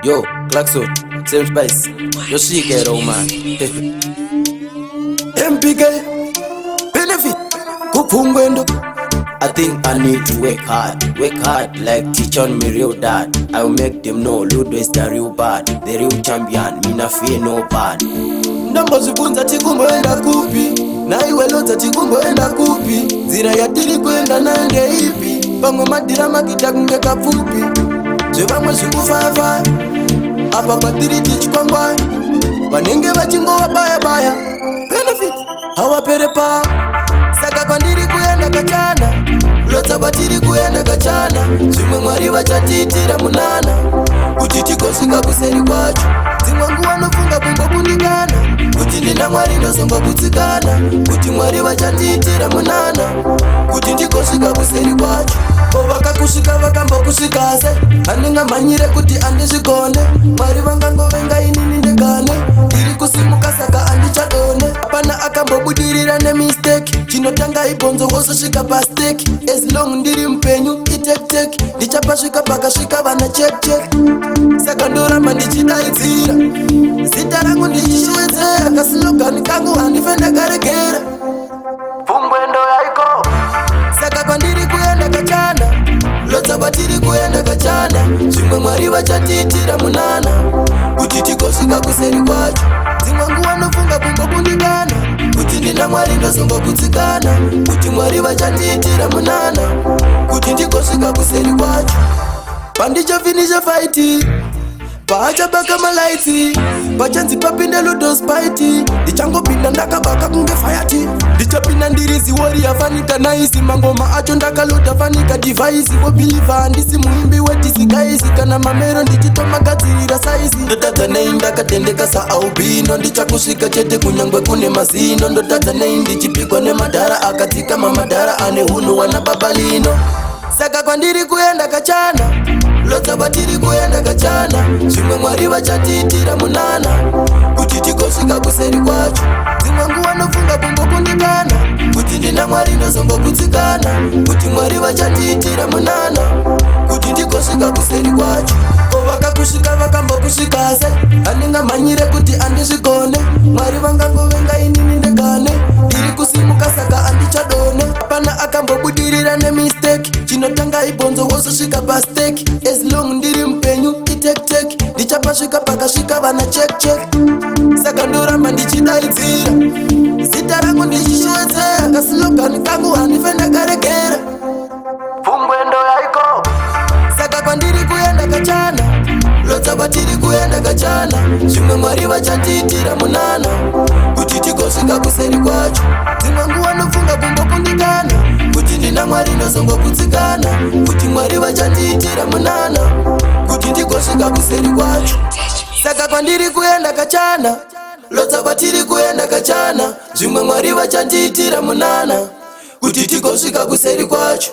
Yo, Klaxon, same spice. Yo, she get old man. MPK, benefit, Kupungwendo. I think I need to work hard like teach on me real dad. I will make them know Ludo is the real bad, the real champion, me na fear no bad. Nambo zibunza tikumwenda kupi, na iwe lota tikumwenda kupi. Zira ya tiri kwenda nande ipi, pango madira makita kungeka fupi. Zebamwe zikufafa, apa patiri tichipangwa. Wanenge wachingo wabaya baya, benefit, hawa perepa. Saka kwa ndiri kuyenda kachana, lota batiri kuyenda kachana. Zimwe mwari wachatitira munana, kutitiko singa kuseri kwacho. Zimwe nguwa nufunga kumbo kundigana, kuti ndina mwari nosongo kutsikana. Kuti mwari wachatitira munana, kuti ndiko singa kuseri kwacho. Kovaka kushika vakambo kushikase, aninga manyire kuti andizvikonde. Mwari vangango venga inini ndegane, iri kusimuka saka andichadone. Apana akambo budirira ne mistake, chinotanga ibonzo woso shika pastake. As long ndiri mpenyu itek ndichapa shika paka shika vana check. Saka ndoramba ndichidaidzira, zita rangu ndichishwedzera. Kasilogani kangu handifenda karegera, Pungwendo yaiko. Saka kwandiri kuyenda kachana, lota batiri kuyenda kachana. Zimwe mwari vachatitira munana, kuti tikosvika kuseri kwacho. Zimwe nguwa nofunga kumbo kundigana, kuti ndina mwari ndosongo kutsikana. Kuti mwari vachatitira munana, kuti ndikosvika kuseri kwacho. Pandichafinisha fighti, pachabaka malaiti, pachanzi papinde Ludo spaiti. Ndichangopinda ndakabaka kunge fayati, ndichapinda ndirizi warrior fanika naisi. Mangoma acho ndakaluta fanika device. Wobelieve handisi muimbi wetisikaisi, kana mamero ndichitomagadzirira saisi. Ndotadza nei ndakatendeka saaubino, ndichakusvika chete kunyangwe kune mazino. Ndotadza nei ndichipikwa nemadhara akatsika mamadhara ane hunhu wana babalino. Saka kwandiri kuyenda kachana, lota batiri kuyenda kachana. Zimwe mwari vachatitira munana, kuti tikosvika kuseri kwacho. Zimwe nguwa nofunga kumbo kundigana, kuti ndina mwari ndosongo kutsikana. Kuti mwari vachatitira munana, kuti ndikosvika kuseri kwacho. Kovaka kusvika vakambo kusvikase, aninga manyire kuti andizvikonde. Mwari vangango venga inini ndegane, iri kusimuka saka andichadone. Apana akambo budirira ne mistake, chinotanga ibonzo wososvika pastake. As long ndiri mpenyu itek ndichapa svika pakasvika vana check. Saka ndoramba ndichidaidzira, zita rangu ndichishwedzera. Kasilogani kangu handifenda karegera, Pungwendo yaiko. Saka kwandiri kuyenda kachana, lota batiri kuyenda kachana. Zimwe mwari vachatitira munana, kuti tikosvika kuseri kwacho. Zimwe nguwa nofunga kumbo kundigana, kuti ndina mwari ndosongo kutsikana. Kuti mwari vachatitira munana, kuti ndikosvika kuseri kwacho. Saka kwandiri kuyenda kachana, lota batiri kuyenda kachana. Zimwe mwari vachatitira munana, kuti tikosvika kuseri kwacho.